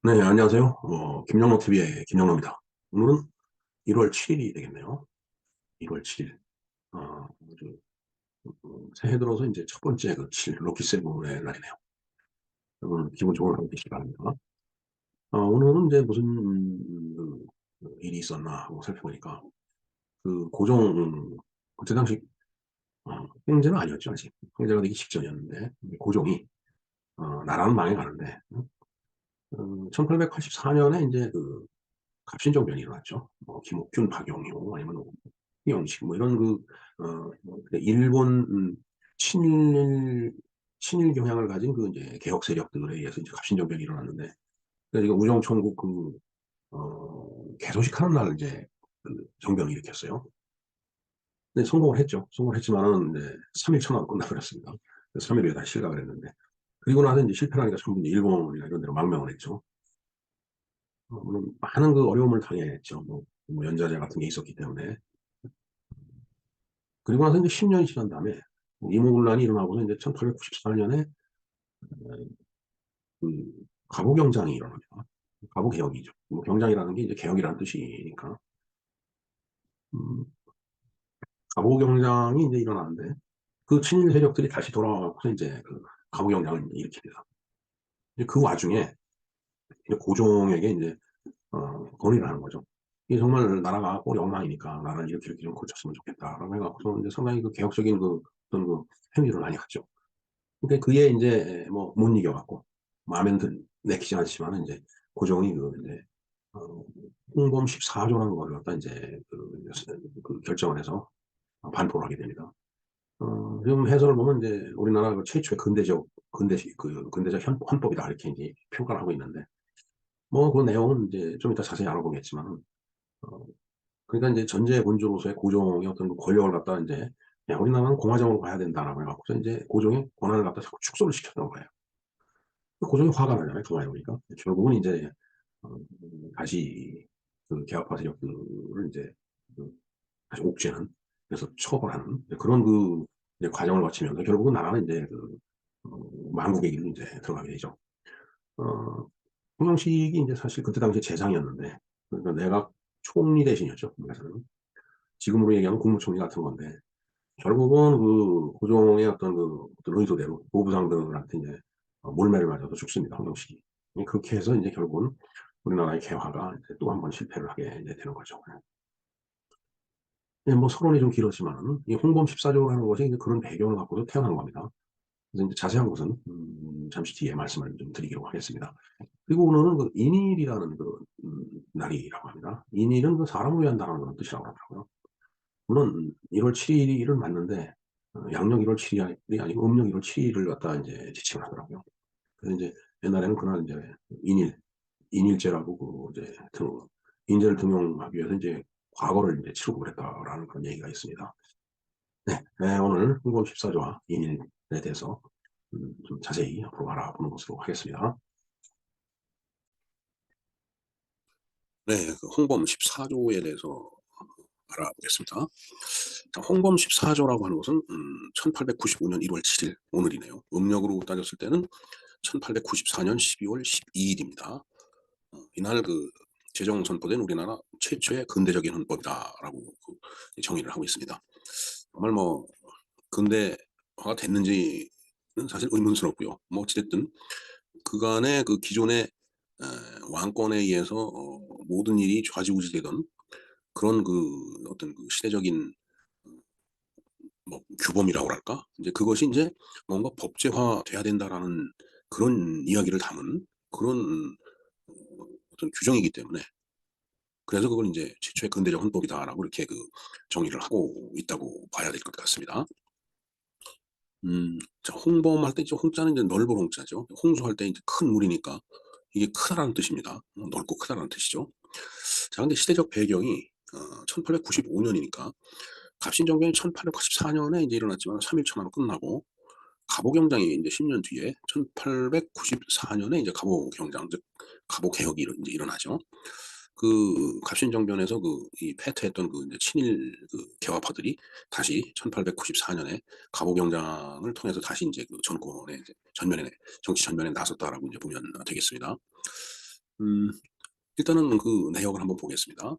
네, 안녕하세요. 김영로 TV의 김영로입니다. 오늘은 1월 7일이 되겠네요. 1월 7일. 아주, 새해 들어서 이제 첫 번째 그 7, 럭키 세븐의 날이네요. 여러분, 기분 좋은 하루 되시기 바랍니다. 오늘은 이제 무슨, 일이 있었나 하고 살펴보니까, 그, 그때 당시, 황제는 아니었죠, 아직. 황제가 되기 직전이었는데, 고종이, 나라는 망해가는데, 1884년에 이제 갑신정변이 일어났죠. 김옥균, 박영효, 아니면 이영식, 뭐 이런 일본, 친일 경향을 가진 그 이제 개혁 세력들에 의해서 이제 갑신정변이 일어났는데, 그래서 이거 우정총국 개소식하는 날 이제 정변을 일으켰어요. 근데 성공을 했죠. 성공을 했지만은 이제 3일 천하로 끝나버렸습니다. 그래서 3일 후에 다시 실각을 했는데, 그리고 나서 이제 실패하니까 전부 이제 일본이나 이런 데로 망명을 했죠. 물론 많은 그 어려움을 당했죠. 뭐 연좌제 같은 게 있었기 때문에. 그리고 나서 이제 10년이 지난 다음에 이모군란이 일어나고서 이제 1894년에 그 가보경장이 일어납니다. 가보개혁이죠. 뭐 경장이라는 게 이제 개혁이라는 뜻이니까. 음, 가보경장이 이제 일어나는데 그 친일 세력들이 다시 돌아와서 이제 그 가보경장을 일으킵니다. 이제 그 와중에 이제 고종에게 이제 건의를 하는 거죠. 이게 정말 나라가 꼭 엉망이니까 나라를 이렇게 좀 고쳤으면 좋겠다라고 해갖고서 이제 상당히 그 개혁적인 어떤 행위를 많이 하죠. 그러니까 그게 이제 뭐 못 이겨갖고 마음에 내키지 않지만은 이제 고종이 이제 홍범 14조라는 걸 갖다 이제 결정을 해서 반포를 하게 됩니다. 지금 해설을 보면 이제 우리나라 그 최초의 근대적 헌법이다 이렇게 이제 평가를 하고 있는데 뭐 그 내용은 이제 좀 이따 자세히 알아보겠지만 어, 그러니까 이제 전제 군주로서의 고종의 어떤 그 권력을 갖다 이제 야, 우리나라는 공화정으로 가야 된다라고 해갖고 이제 고종의 권한을 갖다 자꾸 축소를 시켰던 거예요. 고종이 화가 나잖아요. 그만해 보니까. 결국은 이제, 어, 다시 그 개혁파 세력들을 이제, 그 다시 옥죄는, 그래서 처벌하는 그런 이제 과정을 거치면서 결국은 나라는 이제 망국의 길로 이제 들어가게 되죠. 어, 홍영식이 이제 사실 그때 당시에 재상이었는데, 그러니까 내각 총리 대신이었죠. 그래서는 지금으로 얘기하면 국무총리 같은 건데, 결국은 그 고종의 어떤 의도대로 보부상들한테 이제 몰매를 맞아서 죽습니다. 홍영식이. 그렇게 해서 이제 결국은 우리나라의 개화가 또 한 번 실패를 하게 이제 되는 거죠. 뭐 서론이 좀 길었지만 이 홍범 14조라는 것이 이제 그런 배경을 갖고도 태어난 겁니다. 그래서 이제 자세한 것은 잠시 뒤에 말씀을 좀 드리기로 하겠습니다. 그리고 오늘은 그 인일이라는 날이라고 합니다. 인일은 그 사람을 위한다는 그런 뜻이라고 하더라고요. 물론 1월 7일은 맞는데 양력 1월 7일이 아니고 음력 1월 7일을 갖다 이제 지칭을 하더라고요. 그래서 이제 옛날에는 그날 이제 인일, 인일제라고 이제 인재를 등용하기 위해서 이제 과거를 이제 치르고 그랬다라는 그런 얘기가 있습니다. 네, 네, 오늘 홍범 14조와 인일에 대해서 좀 자세히 앞으로 알아보는 것으로 하겠습니다. 네, 그 홍범 14조에 대해서 알아보겠습니다. 자, 홍범 14조라고 하는 것은 1895년 1월 7일 오늘이네요. 음력으로 따졌을 때는 1894년 12월 12일입니다. 이날 제정 선포된 우리나라 최초의 근대적인 헌법이다라고 정의를 하고 있습니다. 정말 뭐 근대화가 됐는지는 사실 의문스럽고요. 뭐 어찌됐든 그간의 그 기존의 에, 왕권에 의해서 모든 일이 좌지우지되던 그런 어떤 시대적인 뭐 규범이라고 할까? 이제 그것이 이제 뭔가 법제화 돼야 된다라는 그런 이야기를 담은 그런 어, 어떤 규정이기 때문에 그래서 그걸 이제 최초의 근대적 헌법이다라고 이렇게 정의를 하고 있다고 봐야 될 것 같습니다. 자, 홍범할 때 이제 홍자는 이제 넓은 홍자죠. 홍수할 때 이제 큰 물이니까 이게 크다라는 뜻입니다. 넓고 크다라는 뜻이죠. 자, 근데 시대적 배경이 1895년이니까 갑신정변이 1884년에 이제 일어났지만 3일 천하로 끝나고 갑오경장이 이제 10년 뒤에 1894년에 이제 갑오경장 즉 갑오개혁이 이제 일어나죠. 갑신정변에서 이 패퇴했던 이제 친일 개화파들이 다시 1894년에 갑오경장을 통해서 다시 이제 정치 전면에 나섰다라고 이제 보면 되겠습니다. 음, 일단은 그 내역을 한번 보겠습니다.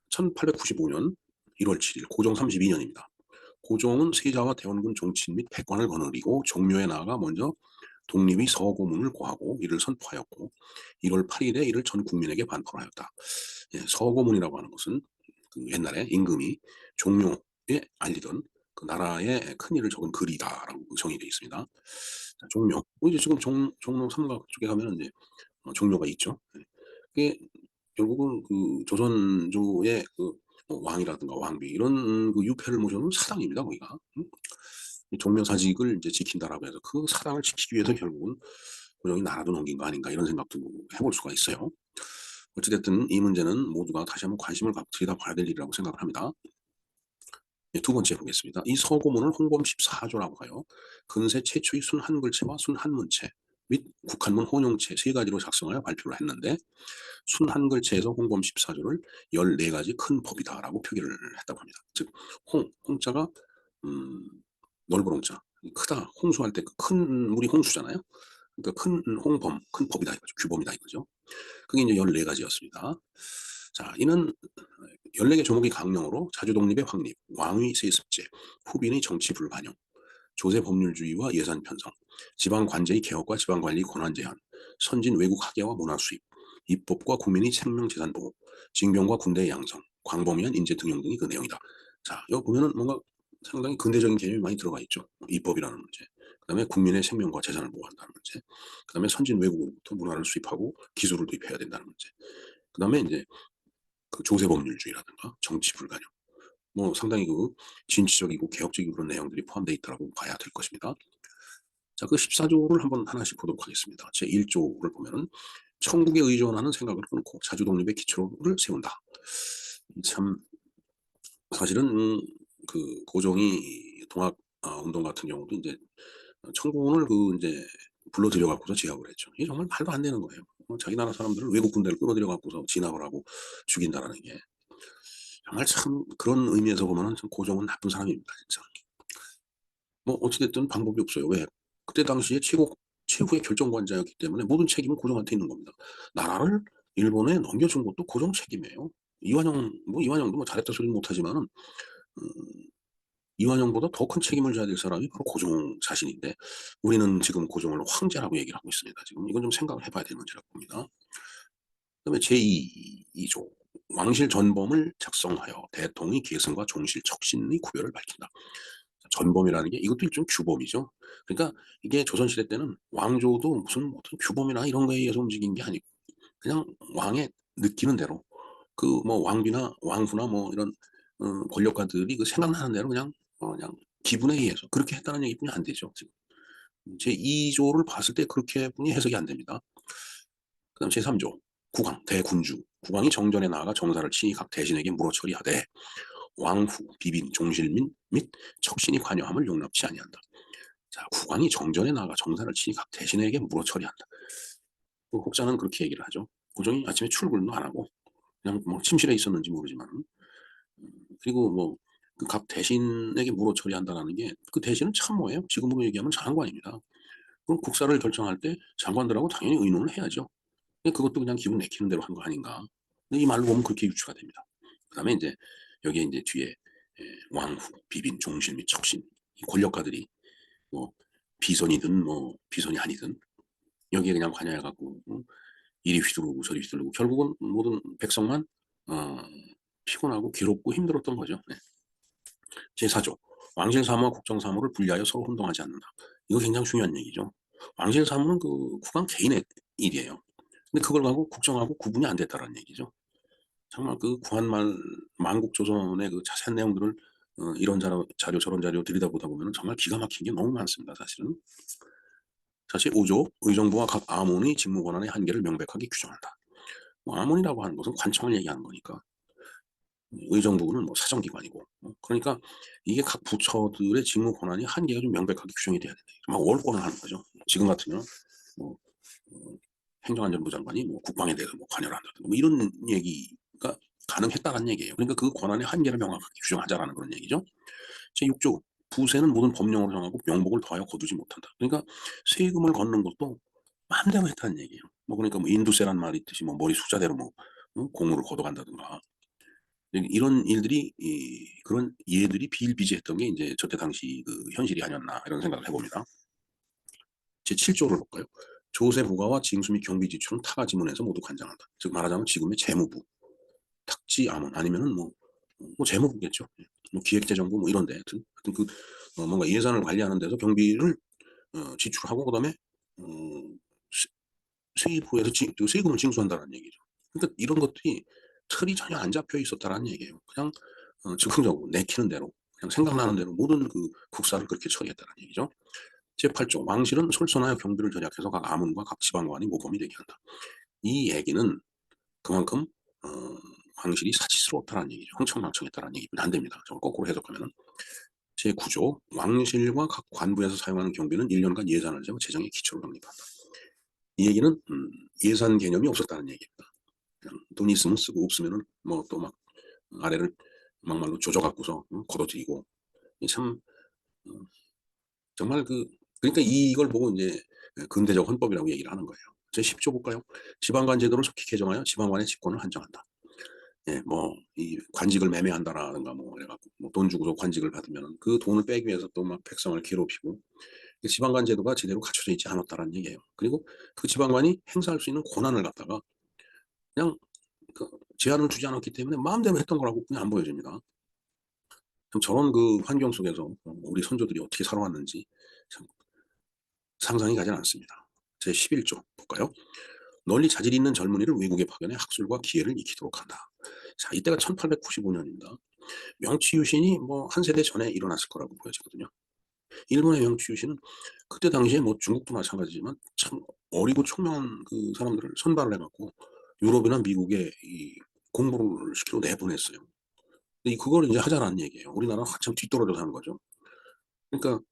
1895년 1월 7일 고종 32년입니다. 고종은 세자와 대원군 종친 및 백관을 거느리고 종묘에 나아가 먼저 독립의 서고문을 고하고 이를 선포하였고 1월 8일에 이를 전 국민에게 반포를 하였다. 예, 서고문이라고 하는 것은 그 옛날에 임금이 종묘에 알리던 그 나라의 큰 일을 적은 글이다라고 정의되어 있습니다. 자, 종묘. 이제 지금 종로 삼각 쪽에 가면 이제 종묘가 있죠. 예. 그게 결국은 그 조선조의 그뭐 왕이라든가 왕비 이런 그 유패를 모셔놓은 사당입니다, 거기가. 이 종묘사직을 이제 지킨다라고 해서 그 사당을 지키기 위해서 결국은 고종이 나라도 넘긴 거 아닌가 이런 생각도 해볼 수가 있어요. 어찌됐든 이 문제는 모두가 다시 한번 관심을 갖고 들여다봐야 될 일이라고 생각을 합니다. 네, 두 번째 보겠습니다. 이 서고문을 홍범 14조라고 하여 근세 최초의 순한글체와 순한문체 및 국한문 혼용체 세 가지로 작성하여 발표를 했는데 순한글체에서 홍범 14조를 14가지 큰 법이다라고 표기를 했다고 합니다. 즉 홍자가 넓은 홍자, 크다, 홍수할 때 그 큰 물이 홍수잖아요. 그러니까 큰 홍범, 큰 법이다 이거죠. 규범이다 이거죠. 그게 이제 14가지였습니다. 자, 이는 14개 조목이 강령으로 자주독립의 확립, 왕위 세습제, 후빈의 정치 불반영, 조세 법률주의와 예산 편성, 지방 관제의 개혁과 지방 관리 권한 제한, 선진 외국 학예와 문화 수입, 입법과 국민의 생명 재산 보호, 징병과 군대의 양성, 광범위한 인재 등용 등이 그 내용이다. 자, 여기 보면은 뭔가 상당히 근대적인 개념이 많이 들어가 있죠. 입법이라는 문제, 그다음에 국민의 생명과 재산을 보호한다는 문제, 그다음에 선진 외국으로부터 문화를 수입하고 기술을 도입해야 된다는 문제, 그다음에 이제 그 조세 법률주의라든가 정치 불가능, 뭐 상당히 그 진취적이고 개혁적인 그런 내용들이 포함되어 있다고 봐야 될 것입니다. 자, 그 14조를 한번 하나씩 보도록 하겠습니다. 제 1조를 보면은 천국에 의존하는 생각을 끊고 자주독립의 기초를 세운다. 참 사실은 그 고종이 동학 운동 같은 경우도 이제 청군을 그 이제 불러들여 갖고서 진압을 했죠. 이게 정말 말도 안 되는 거예요. 자기 나라 사람들을 외국 군대를 끌어들여 갖고서 진압을 하고 죽인다라는 게 정말 참 그런 의미에서 보면은 참 고종은 나쁜 사람입니다, 진짜. 뭐 어찌됐든 방법이 없어요. 왜? 그때 당시에 최후의 결정권자였기 때문에 모든 책임은 고종한테 있는 겁니다. 나라를 일본에 넘겨준 것도 고종 책임이에요. 이완영도 뭐 잘했다 소리는 못하지만은 이완영보다 더 큰 책임을 져야 될 사람이 바로 고종 자신인데 우리는 지금 고종을 황제라고 얘기를 하고 있습니다. 지금 이건 좀 생각을 해봐야 될 문제라고 봅니다. 그다음에 제2조 왕실 전범을 작성하여 대통의 계승과 종실 척신의 구별을 밝힌다. 전범이라는 게 이것도 일종 규범이죠. 그러니까 이게 조선시대 때는 왕조도 무슨 어떤 규범이나 이런 거에 의해서 움직인 게 아니고 그냥 왕의 느끼는 대로 그 뭐 왕비나 왕후나 뭐 이런 권력가들이 그 생각나는 대로 그냥 기분에 의해서 그렇게 했다는 얘기뿐이 안 되죠. 지금 제2조를 봤을 때 그렇게 뿐이 해석이 안 됩니다. 그다음 제3조 국왕 대군주 국왕이 정전에 나아가 정사를 친히 각 대신에게 물어 처리하되 왕후 비빈 종실민 및 척신이 관여함을 용납치 아니한다. 자, 국왕이 정전에 나아가 정사를 친히 각 대신에게 물어 처리한다. 그 혹자는 그렇게 얘기를 하죠. 고종이 아침에 출근도 안 하고 그냥 뭐 침실에 있었는지 모르지만 그리고 뭐 그 각 대신에게 물어 처리한다라는 게 그 대신은 참 뭐예요? 지금으로 얘기하면 장관입니다. 그럼 국사를 결정할 때 장관들하고 당연히 의논을 해야죠. 근데 그것도 그냥 기분 내키는 대로 한 거 아닌가. 근데 이 말로 보면 그렇게 유추가 됩니다. 그다음에 이제 여기에 이제 뒤에 왕후, 비빈, 종실 및 척신 이 권력가들이 뭐 비선이든 뭐 비선이 아니든 여기에 그냥 관여해갖고 이리 휘두르고 저리 휘두르고 결국은 모든 백성만 어, 피곤하고 괴롭고 힘들었던 거죠. 네. 제4조 왕실 사무와 국정 사무를 분리하여 서로 혼동하지 않는다. 이거 굉장히 중요한 얘기죠. 왕실 사무는 그 국왕 개인의 일이에요. 근데 그걸 가고 국정하고 구분이 안 됐다는 얘기죠. 정말 그 구한말 만국조선의 그 자세한 내용들을 이런 자료 저런 자료 들여다보다 보면 정말 기가 막힌 게 너무 많습니다. 사실은. 사실 5조 의정부와 각 아몬의 직무 권한의 한계를 명백하게 규정한다. 뭐 아몬이라고 하는 것은 관청을 얘기하는 거니까 의정부는 뭐 사정기관이고 그러니까 이게 각 부처들의 직무 권한이 한계가 좀 명백하게 규정이 돼야 된다. 막 월권을 하는 거죠. 지금 같으면 뭐 행정안전부 장관이 뭐 국방에 대해서 뭐 관여를 한다든가 뭐 이런 얘기가 가능했다는 얘기예요. 그러니까 그 권한의 한계를 명확하게 규정하자라는 그런 얘기죠. 제6조 부세는 모든 법령으로 정하고 명목을 더하여 거두지 못한다. 그러니까 세금을 걷는 것도 마음대로 했다는 얘기예요. 뭐 그러니까 뭐 인두세란 말이 있듯이 뭐 머리 숫자대로 뭐 공무를 걷어간다든가 이런 일들이 그런 예들이 비일비재했던 게 이제 저때 당시 그 현실이 아니었나 이런 생각을 해봅니다. 제 7조를 볼까요? 조세 부과와 징수 및 경비 지출은 타가 지문에서 모두 관장한다. 즉 말하자면 지금의 재무부, 탁지 아문 아니면은 뭐 재무부겠죠. 뭐 기획재정부 뭐 이런데 하여튼 그 뭔가 예산을 관리하는 데서 경비를 지출하고 그다음에 어, 세입부에서 그 세금을 징수한다는 얘기죠. 그러니까 이런 것들이 틀이 전혀 안 잡혀 있었다라는 얘기예요. 그냥 즉흥적으로 내키는 대로 그냥 생각나는 대로 모든 그 국사를 그렇게 처리했다는 얘기죠. 제8조 왕실은 솔선하여 경비를 절약해서 각 아문과 각 지방관이 모범이 되게 한다. 이 얘기는 그만큼 왕실이 사치스러웠다는 얘기죠. 흥청망청했다는 얘기는 안 됩니다. 저걸 거꾸로 해석하면 제9조 왕실과 각 관부에서 사용하는 경비는 1년간 예산을 정해 재정의 기초를 확립한다. 이 얘기는 예산 개념이 없었다는 얘기입니다. 그냥 돈 있으면 쓰고 없으면은 뭐 또 막 아래를 막말로 조져갖고서 걷어들이고 참 정말 그러니까 이걸 보고 이제 근대적 헌법이라고 얘기를 하는 거예요. 제 10조 볼까요? 지방관 제도를 속히 개정하여 지방관의 직권을 한정한다. 예, 뭐, 이 관직을 매매한다라든가 뭐, 그래갖고 뭐돈 주고서 관직을 받으면 그 돈을 빼기 위해서 또 막 백성을 괴롭히고 지방관 제도가 제대로 갖춰져 있지 않았다라는 얘기예요. 그리고 그 지방관이 행사할 수 있는 권한을 갖다가 그냥 그 제한을 두지 않았기 때문에 마음대로 했던 거라고 그냥 안 보여집니다. 참 저런 그 환경 속에서 우리 선조들이 어떻게 살아왔는지 참 상상이 가지 않습니다. 제 11조 볼까요? 널리 자질 있는 젊은이를 외국에 파견해 학술과 기회를 익히도록 한다. 자, 이때가 1895년입니다. 명치 유신이 뭐 한 세대 전에 일어났을 거라고 보여지거든요. 일본의 명치 유신은 그때 당시에 뭐 중국도 마찬가지지만 참 어리고 총명한 그 사람들을 선발을 해갖고 유럽이나 미국에 이 공부를 시키러 내보냈어요. 근데 그걸 이제 하자라는 얘기예요. 우리나라는 한참 뒤떨어져서 하는 거죠. 그러니까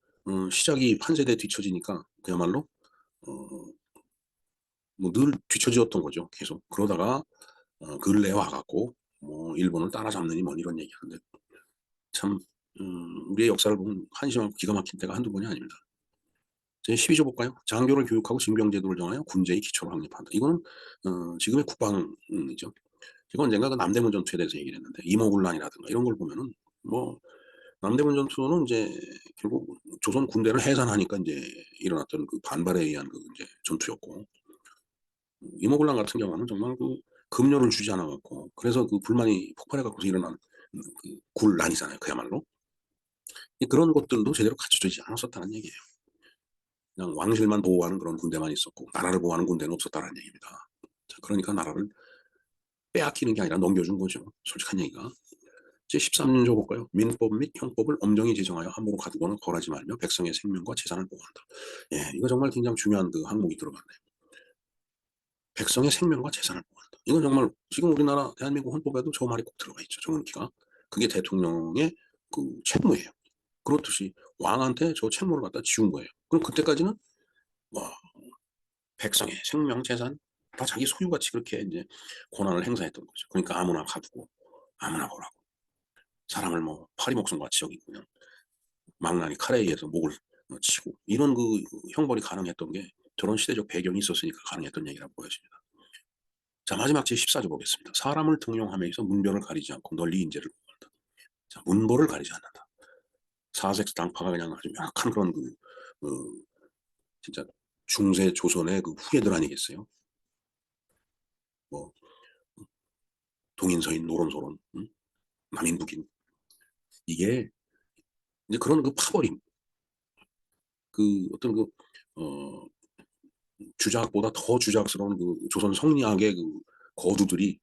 시작이 한 세대 뒤처지니까 그야말로 뭐 늘 뒤처졌던 거죠. 계속 그러다가 근래에 와갖고 뭐 일본을 따라잡느니 뭐 이런 얘기하는데 참 우리의 역사를 보면 한심하고 기가 막힌 때가 한두 번이 아닙니다. 제 12조 볼까요? 장교를 교육하고 징병제도를 정하여 군제의 기초를 확립한다. 이거는 지금의 국방이죠. 제가 언젠가 그 남대문 전투에 대해서 얘기를 했는데 이모군란이라든가 이런 걸 보면은 뭐 남대문 전투는 이제 결국 조선 군대를 해산하니까 이제 일어났던 그 반발에 의한 그 이제 전투였고 이모군란 같은 경우는 정말 그 급료를 주지 않아 갖고 그래서 그 불만이 폭발해 갖고서 일어난 그 굴란이잖아요. 그야말로 그런 것들도 제대로 갖춰지지 않았었다는 얘기예요. 그냥 왕실만 보호하는 그런 군대만 있었고 나라를 보호하는 군대는 없었다는 얘기입니다. 자, 그러니까 나라를 빼앗기는 게 아니라 넘겨준 거죠. 솔직한 얘기가. 제 13조 볼까요? 민법 및 형법을 엄정히 제정하여 함부로 가두거나 거하지 말며 백성의 생명과 재산을 보호한다. 예, 이거 정말 굉장히 중요한 그 항목이 들어갔네요. 백성의 생명과 재산을 보호한다. 이건 정말 지금 우리나라 대한민국 헌법에도 저 말이 꼭 들어가 있죠. 정은기가. 그게 대통령의 그 책무예요. 그렇듯이 왕한테 저 책무를 갖다 지운 거예요. 그럼 그때까지는 와, 백성의 생명, 재산 다 자기 소유같이 그렇게 이제 권한을 행사했던 거죠. 그러니까 아무나 가두고 아무나 보라고 사람을 뭐 파리 목숨같이 여기고 그냥 망나니 칼에 의해서 목을 치고 이런 그 형벌이 가능했던 게 저런 시대적 배경이 있었으니까 가능했던 얘기라고 보여집니다. 자, 마지막 제14조 보겠습니다. 사람을 등용함에 있어 문별을 가리지 않고 널리 인재를 보호한다. 자, 문벌을 가리지 않는다. 사색 당파가 그냥 아주 약한 그런 진짜 중세 조선의 그 후예들 아니겠어요? 뭐 동인서인 노론소론, 남인 북인 이게 이제 그런 그 파벌임, 그 어떤 그 어, 주작보다 더 주작스러운 그 조선 성리학의 그 거두들이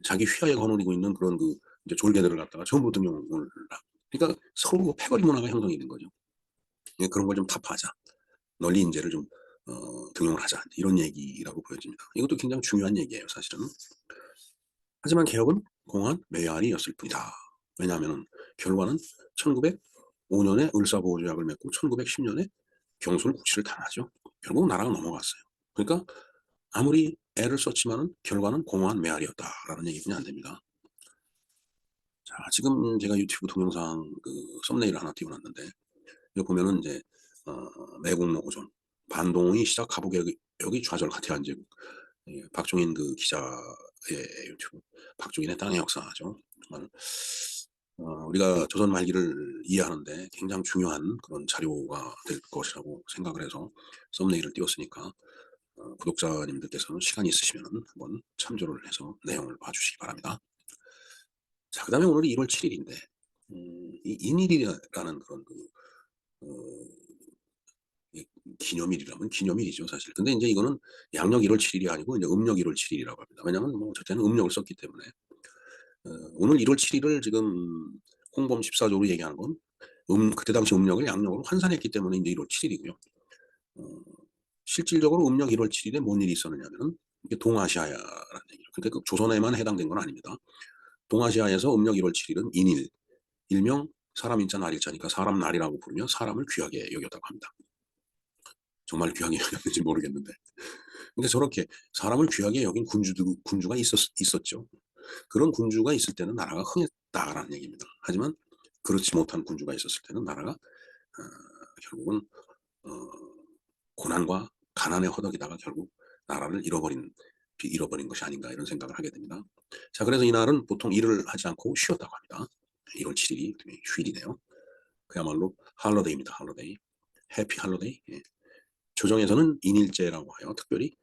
자기 휘하에 거느리고 있는 그런 그 이제 졸개들을 갖다가 전부 등용을 그러니까 서로 그 패거리 문화가 형성이 된 거죠. 그런 걸 좀 타파하자, 널리 인재를 좀 등용을 하자 이런 얘기라고 보여집니다. 이것도 굉장히 중요한 얘기예요, 사실은. 하지만 개혁은 공안 메아리였을 뿐이다. 왜냐하면 결과는 1905년에 을사보호조약을 맺고 1910년에 경술국시를 탄하죠. 결국 나라가 넘어갔어요. 그러니까 아무리 애를 썼지만은 결과는 공허한 메아리였다라는 얘기뿐이 안 됩니다. 자, 지금 제가 유튜브 동영상 그 썸네일을 하나 띄워놨는데 이거 보면은 이제 매국노 고전 반동의 시작 가부개혁이 좌절같이 한 제국. 예, 박종인 그 기자의 유튜브, 박종인의 땅의 역사죠. 정말 우리가 조선 말기를 이해하는데 굉장히 중요한 그런 자료가 될 것이라고 생각을 해서 썸네일을 띄웠으니까 구독자님들께서는 시간이 있으시면 한번 참조를 해서 내용을 봐주시기 바랍니다. 자, 그 다음에 오늘이 1월 7일인데 이 인일이라는 그런 기념일이라면 기념일이죠, 사실. 근데 이제 이거는 양력 1월 7일이 아니고 이제 음력 1월 7일이라고 합니다. 왜냐하면 뭐 저때는 음력을 썼기 때문에. 오늘 1월 7일을 지금 홍범 14조로 얘기하는 건 그때 당시 음력을 양력으로 환산했기 때문에 이제 1월 7일이고요. 실질적으로 음력 1월 7일에 뭔 일이 있었느냐면은 이게 동아시아라는 얘기죠. 그러니까 그 조선에만 해당된 건 아닙니다. 동아시아에서 음력 1월 7일은 인일, 일명 사람 인자 날일자니까 사람 날이라고 부르며 사람을 귀하게 여겼다고 합니다. 정말 귀하게 여겼는지 모르겠는데. 근데 저렇게 사람을 귀하게 여긴 군주가 있었죠. 그런 군주가 있을 때는 나라가 흥했다라는 얘기입니다. 하지만 그렇지 못한 군주가 있었을 때는 나라가 결국은 고난과 가난에 허덕이다가 결국 나라를 잃어버린 것이 아닌가 이런 생각을 하게 됩니다. 자, 그래서 이날은 보통 일을 하지 않고 쉬었다고 합니다. 1월 7일이 휴일이네요. 그야말로 할러데이입니다. 할러데이. 해피 할러데이. 예. 조정에서는 인일제라고 하여 특별히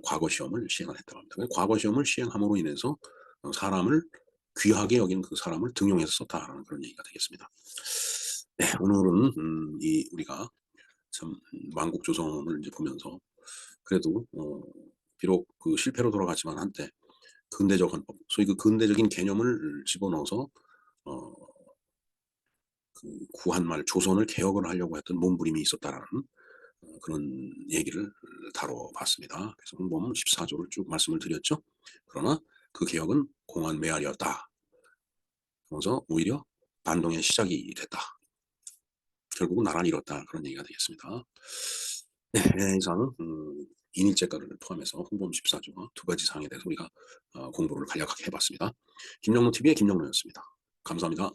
과거 시험을 시행을 했다고 합니다. 과거 시험을 시행함으로 인해서 사람을 귀하게 여긴 그 사람을 등용해서 썼다라는 그런 얘기가 되겠습니다. 네, 오늘은 우리가 참 만국 조선을 이제 보면서 그래도 비록 그 실패로 돌아갔지만 한때 근대적 헌법, 소위 그 근대적인 개념을 집어넣어서 그 구한말 조선을 개혁을 하려고 했던 몸부림이 있었다라는 그런 얘기를 다뤄봤습니다. 그래서 홍범 14조를 쭉 말씀을 드렸죠. 그러나 그 개혁은 공안 메아리였다. 그래서 오히려 반동의 시작이 됐다. 결국은 나라를 잃었다. 그런 얘기가 되겠습니다. 네, 이상 인일제가를 포함해서 홍범 14조와 두 가지 사항에 대해서 우리가 공부를 간략하게 해봤습니다. 김영로TV의 김영로였습니다. 감사합니다.